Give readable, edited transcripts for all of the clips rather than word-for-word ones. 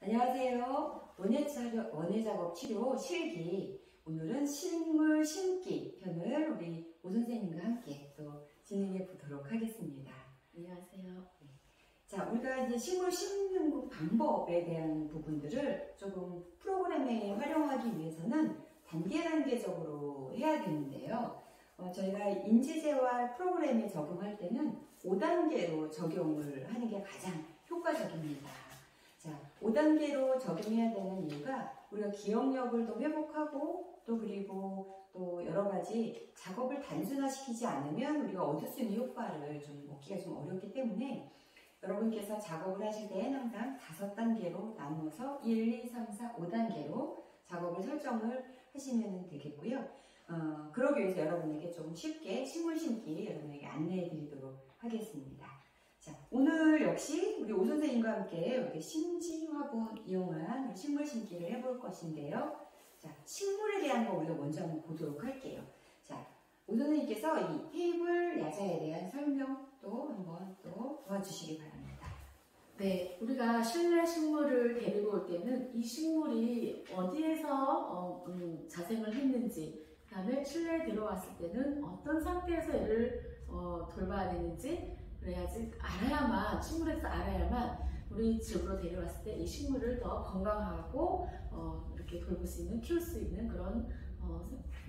안녕하세요. 원예 작업 치료 실기. 오늘은 식물 심기 편을 우리 오 선생님과 함께 또 진행해 보도록 하겠습니다. 안녕하세요. 자, 우리가 이제 식물 심는 방법에 대한 부분들을 조금 프로그램에 활용하기 위해서는 단계적으로 해야 되는데요. 저희가 인지재활 프로그램에 적용할 때는 5단계로 적용을 하는 게 가장 효과적입니다. 자, 5단계로 적용해야 되는 이유가 우리가 기억력을 더 회복하고 그리고 또 여러 가지 작업을 단순화시키지 않으면 우리가 얻을 수 있는 효과를 좀 얻기가 좀 어렵기 때문에 여러분께서 작업을 하실 때는 항상 5단계로 나누어서 1, 2, 3, 4, 5단계로 작업을 설정을 하시면 되겠고요. 그러기 위해서 여러분에게 좀 쉽게 식물 심기 여러분에게 안내해 드리도록 하겠습니다. 자, 오늘 역시 우리 오 선생님과 함께 이렇게 심지화분 이용한 식물 심기를 해볼 것인데요. 자, 식물에 대한 거 우리가 먼저 한번 보도록 할게요. 자, 오 선생님께서 이 테이블 야자에 대한 설명도 한번 또 도와주시기 바랍니다. 네, 우리가 실내 식물을 데리고 올 때는 이 식물이 어디에서 자생을 했는지, 그 다음에 실내에 들어왔을 때는 어떤 상태에서 얘를 돌봐야 되는지 그래야지 알아야만, 식물에서 알아야만 우리 집으로 데려왔을 때 이 식물을 더 건강하고 이렇게 돌볼 수 있는, 키울 수 있는 그런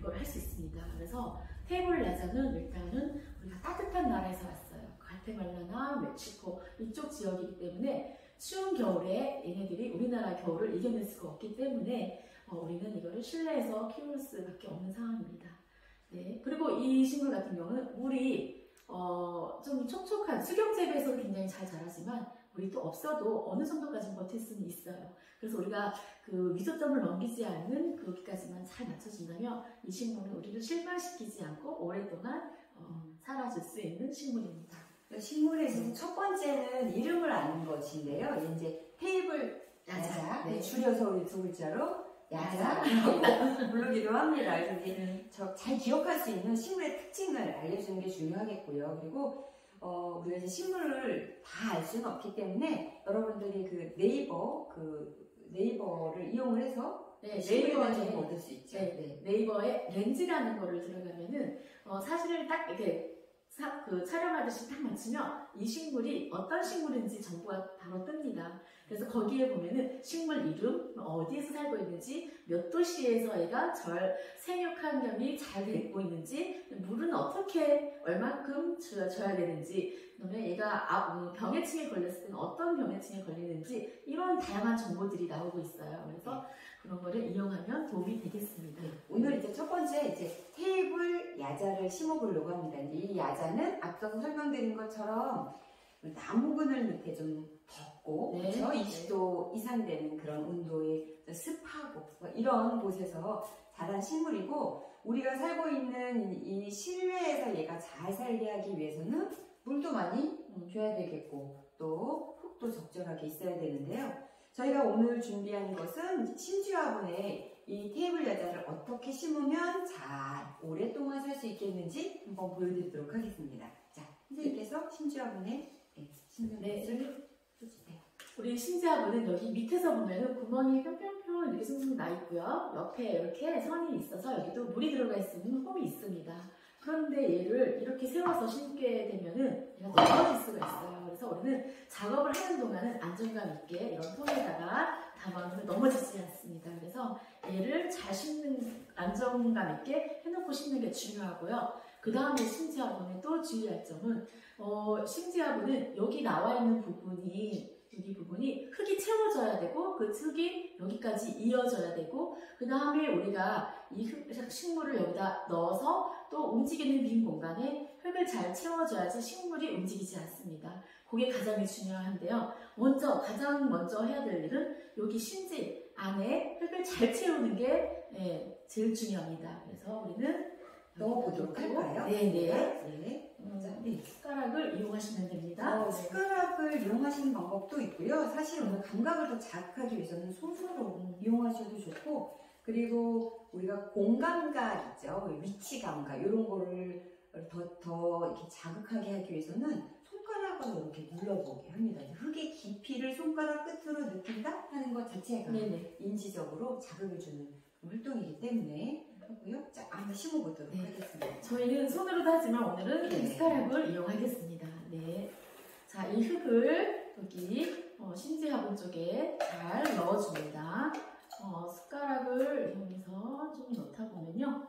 걸 할 수 있습니다. 그래서 테이블 야자는 일단은 우리가 따뜻한 나라에서 왔어요. 과테말라나 멕시코 이쪽 지역이기 때문에 추운 겨울에 얘네들이 우리나라 겨울을 이겨낼 수가 없기 때문에 우리는 이거를 실내에서 키울 수밖에 없는 상황입니다. 네, 그리고 이 식물 같은 경우는 물이 좀 촉촉한 수경재배에서는 굉장히 잘 자라지만 물이 또 없어도 어느 정도까지 버틸 수는 있어요. 그래서 우리가 그 미소점을 넘기지 않는 거기까지만 잘 맞춰준다면 이 식물은 우리를 실망시키지 않고 오랫동안 살아줄 수 있는 식물입니다. 식물의 첫 번째는 이름을 아는 것인데요. 이제 테이블 야자, 네, 줄여서 우리 두 글자로 야자라고 부르기도 합니다. 그래서 이제 잘 기억할 수 있는 식물의 특징을 알려주는 게 중요하겠고요. 그리고 우리가 이제 식물을 다 알 수는 없기 때문에 여러분들이 그 네이버를 이용을 해서 네이버에 좀 얻을 수 있죠. 네, 네이버에 렌즈라는 거를 들어가면은 사실을 딱 이렇게 촬영하듯이 딱 맞추면 이 식물이 어떤 식물인지 정보가 바로 뜹니다. 그래서 거기에 보면은 식물 이름, 어디에서 살고 있는지, 몇 도시에서 얘가 생육 환경이 잘 되고 있는지, 물은 어떻게 얼만큼 줘야 되는지, 그다음에 얘가 병해충에 걸렸을 때는 어떤 병해충에 걸리는지 이런 다양한 정보들이 나오고 있어요. 그래서 그런 거를 이용하면 도움이 되겠습니다. 오늘 이제 첫 번째 테이블 야자를 심어보려고 합니다. 이 야자는 앞서서 설명드린 것처럼 나무 그늘 밑에 좀 덥고, 네. 그렇죠? 20도 이상 되는 그런 온도에 습하고 이런 곳에서 자란 식물이고, 우리가 살고 있는 이 실내에서 얘가 잘 살게 하기 위해서는 물도 많이 줘야 되겠고 또 흙도 적절하게 있어야 되는데요. 저희가 오늘 준비한 것은 심지화분에 이 테이블 야자를 어떻게 심으면 잘 오랫동안 살 수 있겠는지 한번 보여드리도록 하겠습니다. 자, 선생님께서 심지화분에 심는 것을 해주세요. 우리 심지화분은 여기 밑에서 보면은 구멍이 평평평 이렇게 숭숭 나 있고요. 옆에 이렇게 선이 있어서 여기도 물이 들어가 있는 홈이 있습니다. 그런데 얘를 이렇게 세워서 심게 되면은 얘가 넘어질 수가 있어요. 그래서 우리는 작업을 하는 동안은 안정감 있게 이런 통에다가 담아놓으면 넘어지지 않습니다. 그래서 얘를 잘 심는, 안정감 있게 해놓고 심는 게 중요하고요. 그 다음에 심지화분에 또 주의할 점은 심지화분은 여기 나와 있는 부분이, 여기 부분이 흙이 채워져야 되고 그 흙이 여기까지 이어져야 되고, 그 다음에 우리가 이 식물을 여기다 넣어서 또 움직이는 빈 공간에 흙을 잘 채워줘야지 식물이 움직이지 않습니다. 그게 가장 중요한데요. 가장 먼저 해야 될 일은 여기 심지 안에 흙을 잘 채우는 게 제일 중요합니다. 그래서 우리는 넣어보도록 할까요? 네네. 숟가락을 이용하시면 됩니다. 숟가락을 이용하시는 방법도 있고요. 사실 오늘 감각을 더 자극하기 위해서는 손으로 이용하셔도 좋고, 그리고 우리가 공감각 있죠, 위치 감각, 이런 거를 더 이렇게 자극하게 하기 위해서는 손가락을 손가락으로 이렇게 눌러보게 합니다. 흙의 깊이를 손가락 끝으로 느낀다 하는 것 자체가 네네. 인지적으로 자극을 주는 활동이기 때문에 하고요. 자, 한번 심어보도록 네. 하겠습니다. 저희는 손으로도 하지만 오늘은 네. 숟가락을 이용하겠습니다. 네. 자, 이 흙을 여기 심지 화분 쪽에 잘 넣어줍니다. 숟가락을 이용해서 좀 넣다 보면요.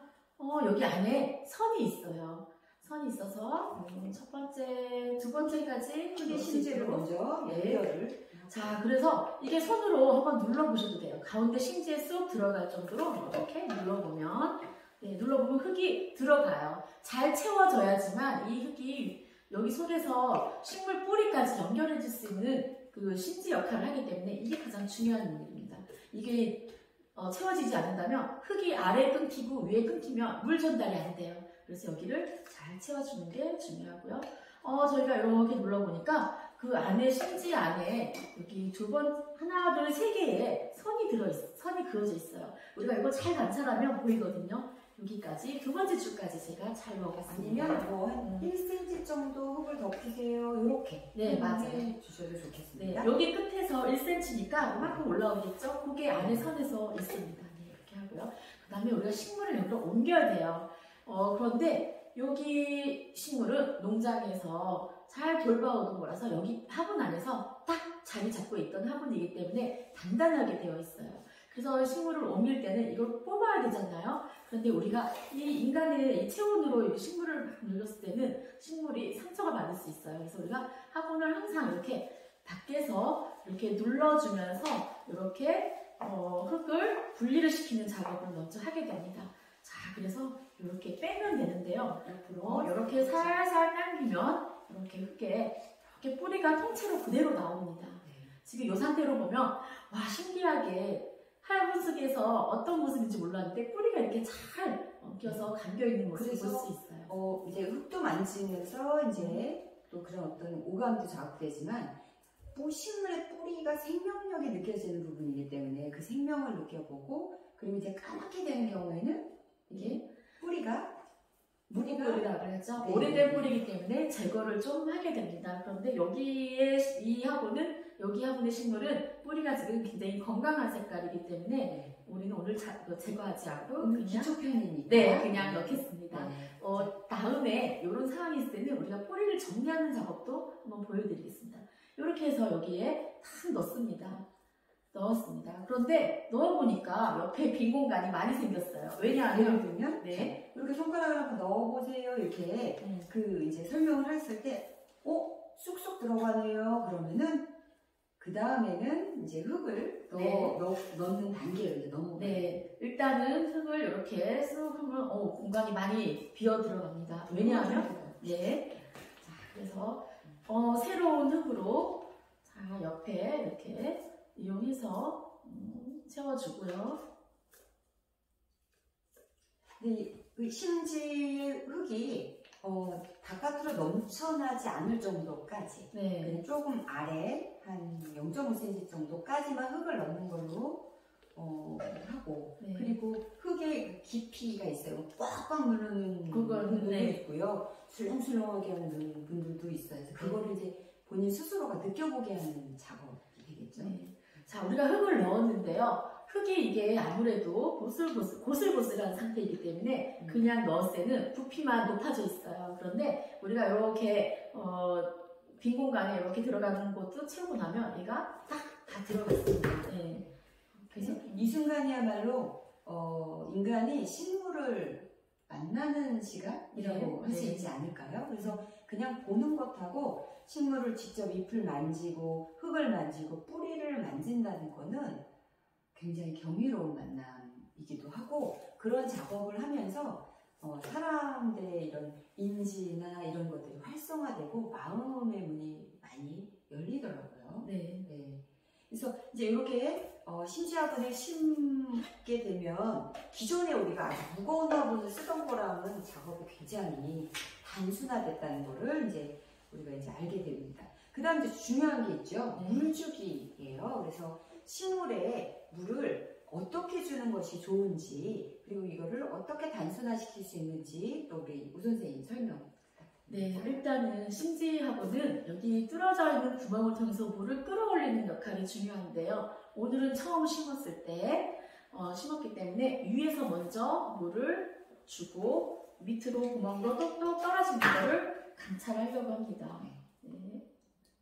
여기 안에 선이 있어요. 선이 있어서 첫 번째, 두 번째까지 흙의 심지를 먼저 네. 연결을. 자, 그래서 이게 손으로 한번 눌러보셔도 돼요. 가운데 심지에 쏙 들어갈 정도로 이렇게 눌러보면, 네, 눌러보면 흙이 들어가요. 잘 채워져야지만 이 흙이 여기 속에서 식물 뿌리까지 연결해줄 수 있는 그 심지 역할을 하기 때문에 이게 가장 중요한 일입니다. 이게 채워지지 않는다면 흙이 아래 끊기고 위에 끊기면 물 전달이 안 돼요. 그래서 여기를 잘 채워주는 게 중요하고요. 저희가 이렇게 눌러보니까 그 안에 심지 안에 여기 하나, 둘, 세 개의 선이 그어져 있어요. 우리가 이거 잘 관찰하면 보이거든요. 여기까지 두 번째 줄까지 제가 잘 넣어봤습니다. 아니면 뭐 한 1cm 정도 흙을 덮으세요. 이렇게. 네, 맞아요. 주셔도 네, 좋겠습니다. 여기 끝에서 1cm니까 이만큼 올라오겠죠? 그게 안에 선에서 있습니다. 네, 이렇게 하고요. 그 다음에 우리가 식물을 여기로 옮겨야 돼요. 그런데 여기 식물은 농장에서 잘 돌봐오던 거라서 여기 화분 안에서 딱 자리 잡고 있던 화분이기 때문에 단단하게 되어 있어요. 그래서 식물을 옮길 때는 이걸 뽑아야 되잖아요. 그런데 우리가 이 인간의 이 체온으로 이 식물을 막 눌렀을 때는 식물이 상처가 받을 수 있어요. 그래서 우리가 화분을 항상 이렇게 밖에서 이렇게 눌러주면서 이렇게 흙을 분리를 시키는 작업을 먼저 하게 됩니다. 자, 그래서 이렇게 빼면 되는데요. 이렇게 살살 당기면 이렇게 흙에 이렇게 뿌리가 통째로 그대로 나옵니다. 지금 이 상태로 보면 와, 신기하게 화분 속에서 어떤 모습인지 몰랐는데 뿌리가 이렇게 잘 엉켜서 감겨있는 모습을 볼 수 있어요. 이제 흙도 만지면서 이제 또 그런 어떤 오감도 자극되지만 식물의 뿌리가 생명력이 느껴지는 부분이기 때문에 그 생명을 느껴보고 그리고 이제 까맣게 되는 경우에는 이게 뿌리가 뿌리라고 그랬죠. 네. 오래된 뿌리이기 때문에 제거를 좀 하게 됩니다. 그런데 여기 화분의 식물은 뿌리가 지금 굉장히 건강한 색깔이기 때문에 우리는 오늘 제거하지 않고 그냥 기초편이니까 그냥 넣겠습니다. 다음에 이런 상황이 있을 때는 우리가 뿌리를 정리하는 작업도 한번 보여드리겠습니다. 이렇게 해서 여기에 탁 넣습니다. 그런데 넣어보니까 옆에 빈 공간이 많이 생겼어요. 왜냐하면 예를 들면 네. 이렇게 손가락을 한번 넣어보세요 이렇게 그 이제 설명을 했을 때 쑥쑥 들어가네요. 그러면은 그 다음에는 이제 흙을 넣는 단계로 이제 넘어가요. 네, 일단은 흙을 이렇게 쑥 하면 공간이 많이 비어 들어갑니다. 왜냐하면 자, 그래서 새로운 흙으로 자, 옆에 이렇게 이용해서 채워주고요. 그 심지 흙이 바깥으로 넘쳐나지 않을 정도까지 그냥 조금 아래 한 0.5cm 정도까지만 흙을 넣는 걸로 하고 그리고 흙의 깊이가 있어요. 꽉꽉 누르는 분들도 있고요. 술렁술렁하게 하는 분들도 있어요. 그래서 그거를 이제 본인 스스로가 느껴보게 하는 작업이 되겠죠. 자, 우리가 흙을 넣었는데요. 흙이 이게 아무래도 고슬고슬한 상태이기 때문에 그냥 넣었을 때는 부피만 높아져 있어요. 그런데 우리가 이렇게 빈 공간에 이렇게 들어가는 것도 채우고 나면 얘가 딱 다 들어갔습니다. 그래서 이 순간이야말로 인간이 식물을 만나는 시간이라고 할 수 있지 않을까요? 그래서 그냥 보는 것하고 식물을 직접 잎을 만지고 흙을 만지고 뿌리를 만진다는 거는 굉장히 경이로운 만남이기도 하고 그런 작업을 하면서 사람들의 이런 인지나 이런 것들이 활성화되고 마음의 문이 많이 열리더라고요. 그래서 이제 이렇게 심지화분을 심게 되면 기존에 우리가 아주 무거운 화분을 쓰던 거랑은 작업이 굉장히 단순화됐다는 거를 이제 우리가 이제 알게 됩니다. 그 다음 이제 중요한 게 있죠. 물주기예요. 그래서 식물에 물을 어떻게 주는 것이 좋은지 그리고 이거를 어떻게 단순화시킬 수 있는지 또 우리 우 선생님 설명 네, 일단은 심지하고는 여기 뚫어져 있는 구멍을 통해서 물을 끌어올리는 역할이 중요한데요. 오늘은 처음 심었을 때 심었기 때문에 위에서 먼저 물을 주고 밑으로 구멍으로 또 떨어진 거를 관찰하려고 합니다. 네.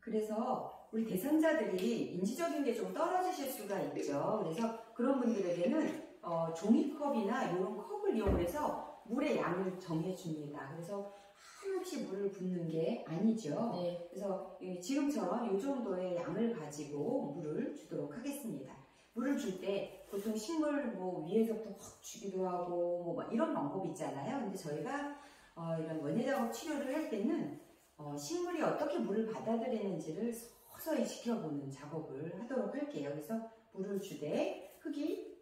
그래서 우리 대상자들이 인지적인 게 좀 떨어지실 수가 있죠. 그래서 그런 분들에게는 종이컵이나 이런 컵을 이용해서 물의 양을 정해줍니다. 그래서 한없이 물을 붓는 게 아니죠. 네. 그래서 지금처럼 이 정도의 양을 가지고 물을 주도록 하겠습니다. 물을 줄 때 보통 식물 뭐 위에서부터 확 주기도 하고 뭐 이런 방법이 있잖아요. 근데 저희가 이런 원예 작업 치료를 할 때는 식물이 어떻게 물을 받아들이는지를 서서히 지켜보는 작업을 하도록 할게요. 그래서 물을 주되 흙이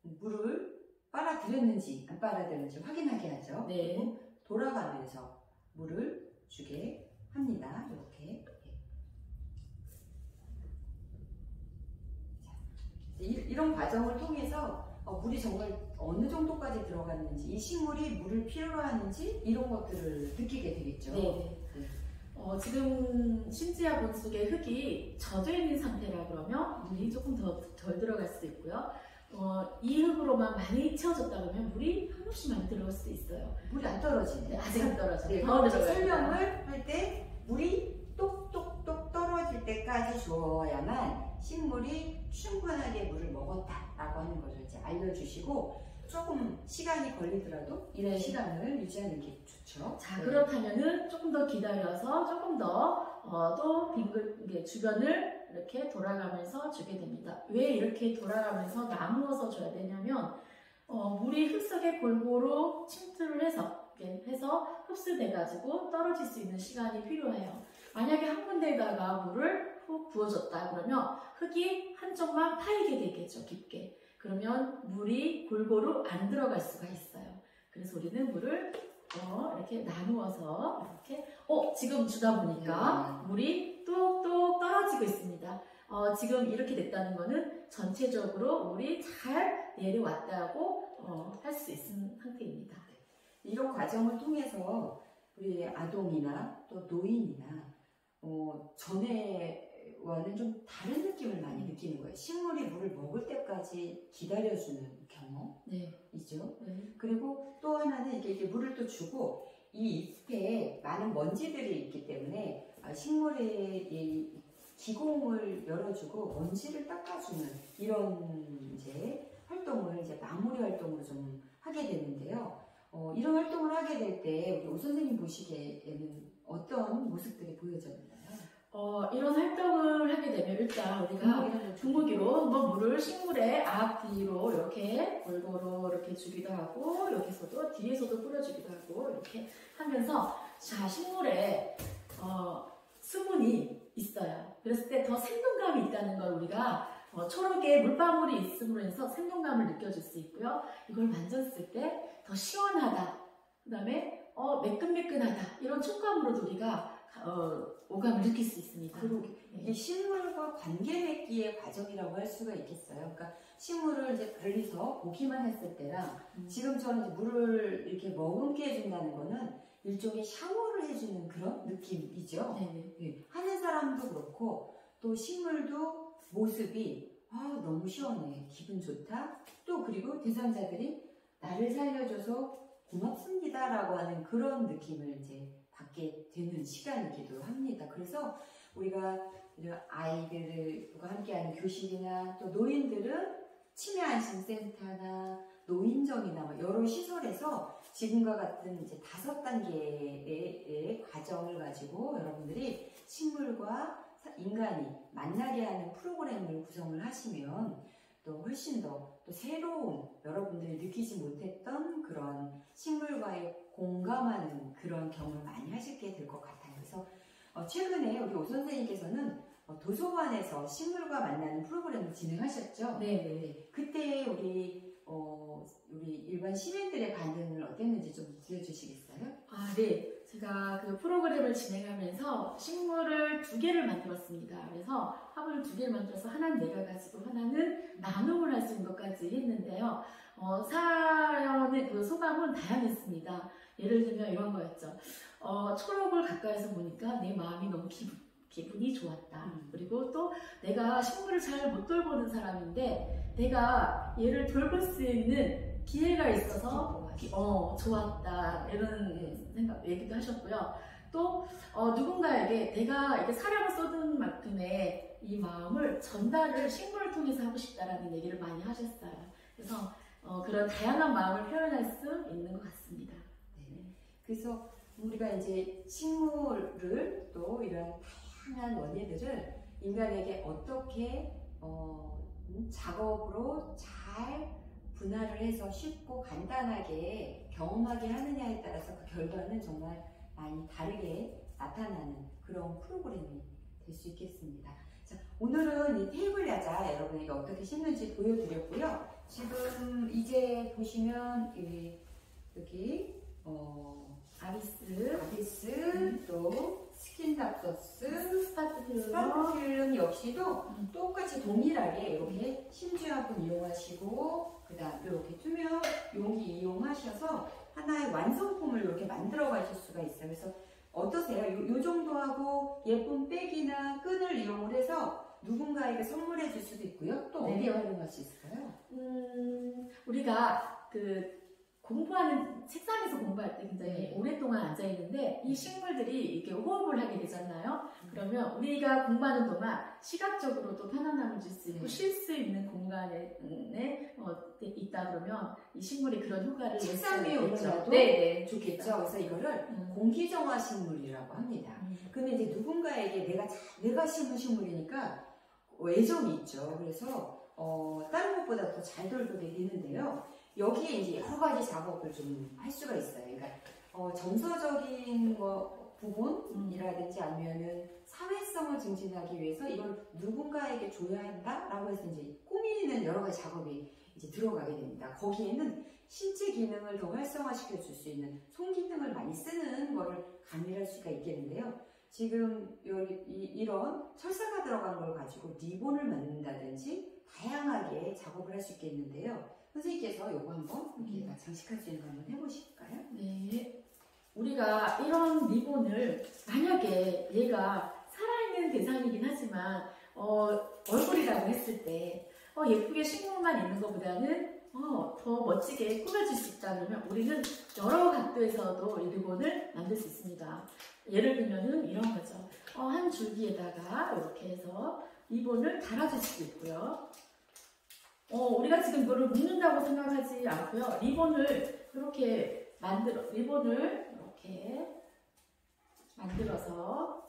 물을 빨아들였는지 안 빨아들였는지 확인하게 하죠. 네. 그리고 돌아가면서 물을 주게 합니다. 이렇게. 이런 과정을 통해서 물이 정말 어느 정도까지 들어갔는지, 이 식물이 물을 필요로 하는지 이런 것들을 느끼게 되겠죠. 네. 지금 심지어 본 속에 흙이 젖어 있는 상태라 그러면 물이 조금 덜 들어갈 수도 있고요. 이 흙으로만 많이 채워졌다 그러면 물이 한없이 많이 들어갈 수도 있어요. 물이 안 떨어지네. 네, 아직 안 떨어져요. 네, 더 설명을 할 때 물이 똑똑똑 떨어질 때까지 주어야만 식물이 충분하게 물을 먹었다라고 하는 것을 이제 알려주시고, 조금 시간이 걸리더라도 이런 네. 시간을 유지하는 게 좋죠. 자, 그렇다면은 조금 더 기다려서 조금 더 또 빙글 주변을 이렇게 돌아가면서 주게 됩니다. 왜 이렇게 돌아가면서 나누어서 줘야 되냐면 물이 흙 속에 골고루 침투를 해서 흡수돼 가지고 떨어질 수 있는 시간이 필요해요. 만약에 한 군데에다가 물을 푹 부어줬다 그러면 흙이 한쪽만 파이게 되겠죠, 깊게. 그러면 물이 골고루 안 들어갈 수가 있어요. 그래서 우리는 물을 이렇게 나누어서 이렇게 지금 주다 보니까 물이 뚝뚝 떨어지고 있습니다. 지금 이렇게 됐다는 거는 전체적으로 물이 잘 내려왔다고 할 수 있는 상태입니다. 이런 과정을 통해서 우리 아동이나 또 노인이나 전에와는 좀 다른 느낌을 많이 느끼는 거예요. 식물이 물을 먹을 때까지 기다려주는 경험이죠. 네. 그리고 또 하나는 이게 물을 또 주고 이 잎에 많은 먼지들이 있기 때문에 식물의 이 기공을 열어주고 먼지를 닦아주는 이런 이제 활동을 이제 마무리 활동으로 좀 하게 되는데요. 이런 활동을 하게 될 때 우리 오 선생님 보시기에는 어떤 모습들이 보여졌나요? 이런 활동을 하게 되면 일단 우리가 둥무기로 한번 물을 식물의 앞뒤로 이렇게 골고루 이렇게 주기도 하고, 여기서도 뒤에서도 뿌려주기도 하고 이렇게 하면서, 자, 식물에 수분이 있어요. 그랬을 때 더 생동감이 있다는 걸 우리가 초록의 물방울이 있음으로 해서 생동감을 느껴줄 수 있고요. 이걸 만졌을 때 더 시원하다, 그 다음에 매끈매끈하다, 이런 촉감으로도 우리가 오감을 느낄 수 있습니다. 그리고 이게 식물과 관계 맺기의 과정이라고 할 수가 있겠어요. 그러니까 식물을 이제 멀리서 보기만 했을 때랑 지금처럼 이제 물을 이렇게 머금게 해준다는 거는 일종의 샤워를 해주는 그런 느낌이죠. 네. 하는 사람도 그렇고 또 식물도 모습이 너무 시원해, 기분 좋다, 또 그리고 대상자들이 나를 살려줘서 고맙습니다 라고 하는 그런 느낌을 이제 받게 되는 시간이기도 합니다. 그래서 우리가 아이들과 함께하는 교실이나 또 노인들은 치매안심센터나 노인정이나 여러 시설에서 지금과 같은 이제 5단계의 과정을 가지고 여러분들이 식물과 인간이 만나게 하는 프로그램을 구성을 하시면 또 훨씬 더 또 새로운, 여러분들이 느끼지 못했던 그런 식물과의 공감하는 그런 경험을 많이 하시게 될 것 같아요. 그래서 최근에 우리 오 선생님께서는 도서관에서 식물과 만나는 프로그램을 진행하셨죠? 네. 그때 우리 일반 시민들의 반응을 어땠는지 좀 들려주시겠어요? 네. 제가 그 프로그램을 진행하면서 식물을 2개를 만들었습니다. 그래서 화분을 2개를 만들어서 하나는 내가 가지고 하나는 나눔을 할 수 있는 것까지 했는데요. 사연의 그 소감은 다양했습니다. 예를 들면 이런 거였죠. 초록을 가까이서 보니까 내 마음이 너무 기분이 좋았다. 그리고 또 내가 식물을 잘 못 돌보는 사람인데 내가 얘를 돌볼 수 있는 기회가 있어서 좋았다. 이런 생각 얘기도 하셨고요. 또 누군가에게 내가 이렇게 사랑을 쏟은 만큼의 이 마음을 전달을 식물을 통해서 하고 싶다라는 얘기를 많이 하셨어요. 그래서 그런 다양한 마음을 표현할 수 있는 것 같습니다. 네. 그래서 우리가 이제 식물을 또 이런 다양한 원리들을 인간에게 어떻게 작업으로 잘 분할을 해서 쉽고 간단하게 경험하게 하느냐에 따라서 그 결과는 정말 많이 다르게 나타나는 그런 프로그램이 될 수 있겠습니다. 자, 오늘은 이 테이블 야자 여러분에게 어떻게 심는지 보여드렸고요. 지금 이제 보시면 여기 아비스 또 스킨답서스 스파트필름 역시도 똑같이 동일하게 이렇게 심주화분 이용하시고 그 다음 이렇게 투명 용기 이용하셔서 하나의 완성품을 이렇게 만들어 가실 수가 있어요. 그래서 어떠세요? 요 정도 하고 예쁜 백이나 끈을 이용을 해서 누군가에게 선물해 줄 수도 있고요. 또 어디에 활용할 수 있을까요? 우리가 공부하는 책상에서 공부할 때 굉장히 오랫동안 앉아 있는데 이 식물들이 이렇게 호흡을 하게 되잖아요. 그러면 우리가 공부하는 동안 시각적으로도 편안함을 줄 수 있고 쉴 수 있는 공간에 있다 그러면 이 식물이 그런 효과를 책상 위에 올려놔도 좋겠죠. 그래서 이거를 공기정화 식물이라고 합니다. 근데 이제 누군가에게 내가 심은 식물이니까 애정이 있죠. 그래서 다른 것보다 더 잘 돌보게 되는데요. 여기에 이제 여러 가지 작업을 좀 할 수가 있어요. 그러니까 정서적인 부분이라든지 아니면은 사회성을 증진하기 위해서 이걸 누군가에게 줘야 한다라고 해서 이제 꾸미는 여러 가지 작업이 이제 들어가게 됩니다. 거기에는 신체 기능을 더 활성화시켜 줄 수 있는 손 기능을 많이 쓰는 거를 가미할 수가 있겠는데요. 지금 이런 철사가 들어간 걸 가지고 리본을 만든다든지 다양하게 작업을 할 수 있겠는데요. 선생님께서 이거 한번 여기에다 장식할 수 있는 거 한번 해보실까요? 네. 우리가 이런 리본을 만약에 얘가 살아있는 대상이긴 하지만 얼굴이라고 했을 때 예쁘게 식물만 있는 것보다는 더 멋지게 꾸며질 수 있다 그러면 우리는 여러 각도에서도 이 리본을 만들 수 있습니다. 예를 들면은 이런 거죠. 한 줄기에다가 이렇게 해서 리본을 달아줄 수도 있고요. 우리가 지금 이거를 묶는다고 생각하지 않고요. 리본을 이렇게 만들어서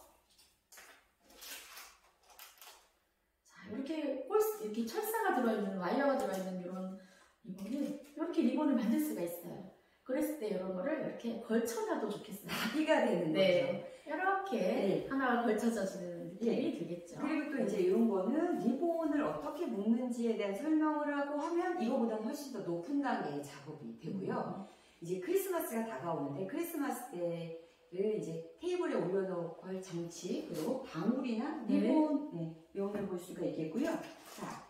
이렇게 철사가 들어있는 와이어가 들어있는 이런 리본을 이렇게 리본을 만들 수가 있어요. 그랬을 때 이런 거를 이렇게 걸쳐놔도 좋겠어요. 나비가 되는 거죠. 이렇게 하나가 걸쳐져지는 느낌이 들겠죠. 그리고 또 이제 이런 거는 리본을 어떻게 묶는지에 대한 설명을 하고 하면 이거보다는 훨씬 더 높은 단계의 작업이 되고요. 이제 크리스마스가 다가오는데 크리스마스 때를 이제 테이블에 올려놓고 할 장치 그리고 방울이나 리본 이용해 볼 수가 있겠고요. 자,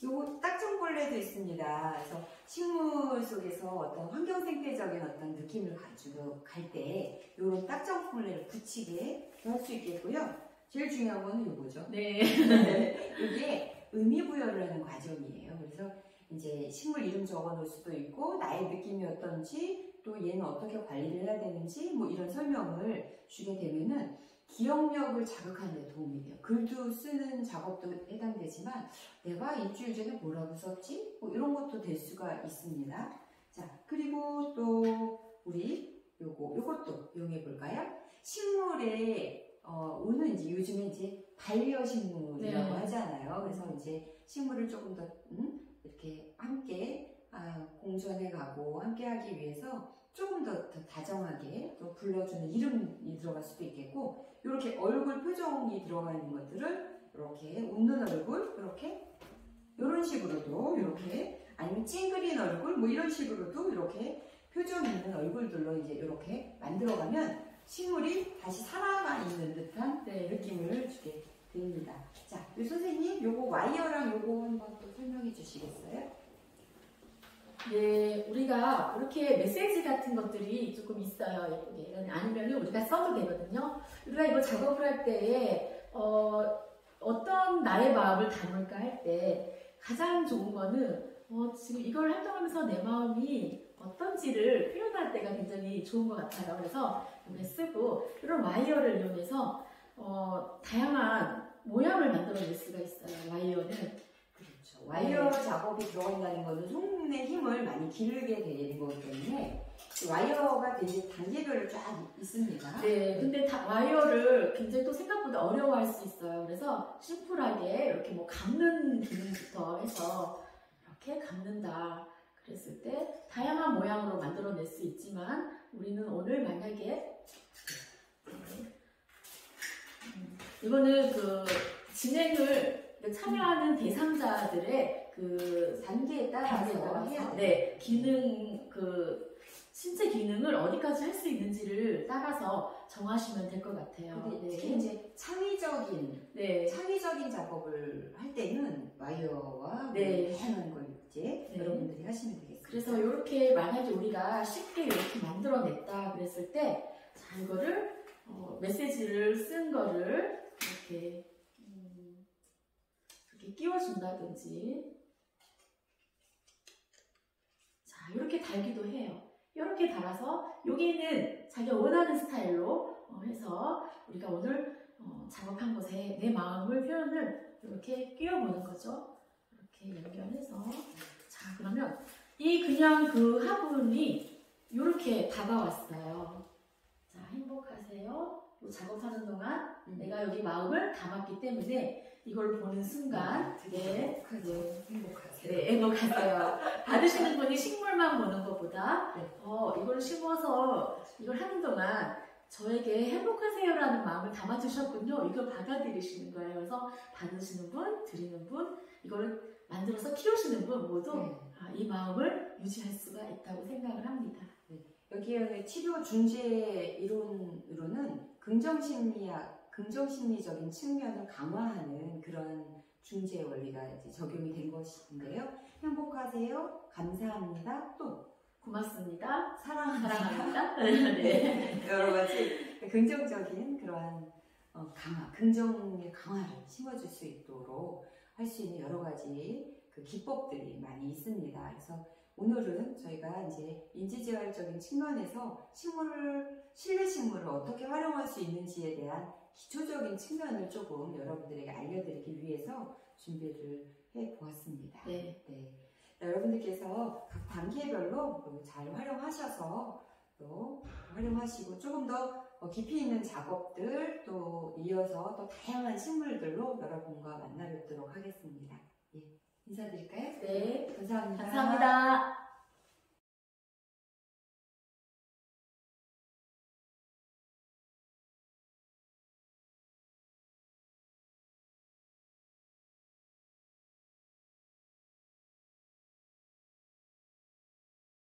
요거 딱정벌레도 있습니다. 그래서 식물 속에서 어떤 환경 생태적인 어떤 느낌을 가지고 갈 때 요런 딱정벌레를 붙이게 할 수 있겠고요. 제일 중요한 거는 요거죠. 이게 의미부여를 하는 과정이에요. 그래서 이제 식물 이름 적어 놓을 수도 있고 나의 느낌이 어떤지 또 얘는 어떻게 관리를 해야 되는지 뭐 이런 설명을 주게 되면은 기억력을 자극하는 데 도움이 돼요. 글도 쓰는 작업도 해당되지만 내가 일주일 전에 뭐라고 썼지? 뭐 이런 것도 될 수가 있습니다. 자, 그리고 또 우리 요것도 이용해 볼까요? 식물에 오늘 이제 요즘에 이제 반려식물이라고 하잖아요. 그래서 이제 식물을 조금 더 이렇게 함께 공존해 가고 함께 하기 위해서 조금 더 다정하게 또 불러주는 이름이 들어갈 수도 있겠고 이렇게 얼굴 표정이 들어가 있는 것들을 이렇게 웃는 얼굴 이런 식으로도 이렇게 아니면 찡그린 얼굴 뭐 이런 식으로도 이렇게 표정 있는 얼굴들로 이제 이렇게 만들어가면 식물이 다시 살아가 있는 듯한 느낌을 주게 됩니다. 자, 선생님 요거 와이어랑 요거 한번 또 설명해 주시겠어요? 네, 우리가 이렇게 메시지 같은 것들이 조금 있어요. 예쁘게. 아니면 우리가 써도 되거든요. 우리가 이거 작업을 할 때에 어떤 나의 마음을 담을까 할 때 가장 좋은 거는 지금 이걸 활동하면서 내 마음이 어떤지를 표현할 때가 굉장히 좋은 것 같아요. 그래서 이렇게 쓰고 이런 와이어를 이용해서 다양한 모양을 만들어낼 수가 있어요. 와이어는. 그렇죠. 와이어 작업이 들어간다는 것은 손의 힘을 많이 기르게 되는 거기 때문에 와이어가 되게 단계별로 쫙 있습니다. 네, 근데 와이어를 굉장히 또 생각보다 어려워할 수 있어요. 그래서 심플하게 이렇게 뭐 감는 기능부터 해서 이렇게 감는다. 그랬을 때 다양한 모양으로 만들어낼 수 있지만 우리는 오늘 만약에 이거는 그 진행을 참여하는 대상자들의 그 단계에 따라서 해야 네, 기능 그 신체 기능을 어디까지 할 수 있는지를 따라서 정하시면 될 것 같아요. 근데 특히 이제 창의적인 작업을 할 때는 와이어와 다양한 걸 이제 여러분들이 하시면 되겠습니다. 그래서 이렇게 만약에 우리가 쉽게 이렇게 만들어냈다 그랬을 때, 자 이거를 메시지를 쓴 거를 이렇게 끼워준다든지, 자 이렇게 달기도 해요. 이렇게 달아서 여기는 자기가 원하는 스타일로 해서 우리가 오늘 작업한 곳에 내 마음을 표현을 이렇게 끼워보는 거죠. 이렇게 연결해서 자 그러면 이 그냥 그 화분이 이렇게 다가왔어요. 자 행복하세요. 작업하는 동안 내가 여기 마음을 담았기 때문에 이걸 보는 순간 행복하세요. 네, 행복하세요. 받으시는 분이 식물만 보는 것보다 이걸 심어서 이걸 하는 동안 저에게 행복하세요라는 마음을 담아주셨군요. 이걸 받아들이시는 거예요. 그래서 받으시는 분, 드리는 분, 이걸 만들어서 키우시는 분 모두 이 마음을 유지할 수가 있다고 생각을 합니다. 여기에 치료 중재 이론으로는 긍정심리적인 측면을 강화하는 그런 중재 원리가 이제 적용이 된 것인데요. 행복하세요, 감사합니다, 또 고맙습니다, 사랑합니다. 네. 여러 가지 긍정적인 그러한 긍정의 강화를 심어줄 수 있도록 할 수 있는 여러 가지 그 기법들이 많이 있습니다. 그래서 오늘은 저희가 이제 인지재활적인 측면에서 실내 식물을 어떻게 활용할 수 있는지에 대한 기초적인 측면을 조금 여러분들에게 알려드리기 위해서 준비를 해보았습니다. 네. 여러분들께서 각 단계별로 잘 활용하셔서 또 활용하시고 조금 더 깊이 있는 작업들 또 이어서 또 다양한 식물들로 여러분과 만나 뵙도록 하겠습니다. 인사드릴까요? 네. 감사합니다. 감사합니다.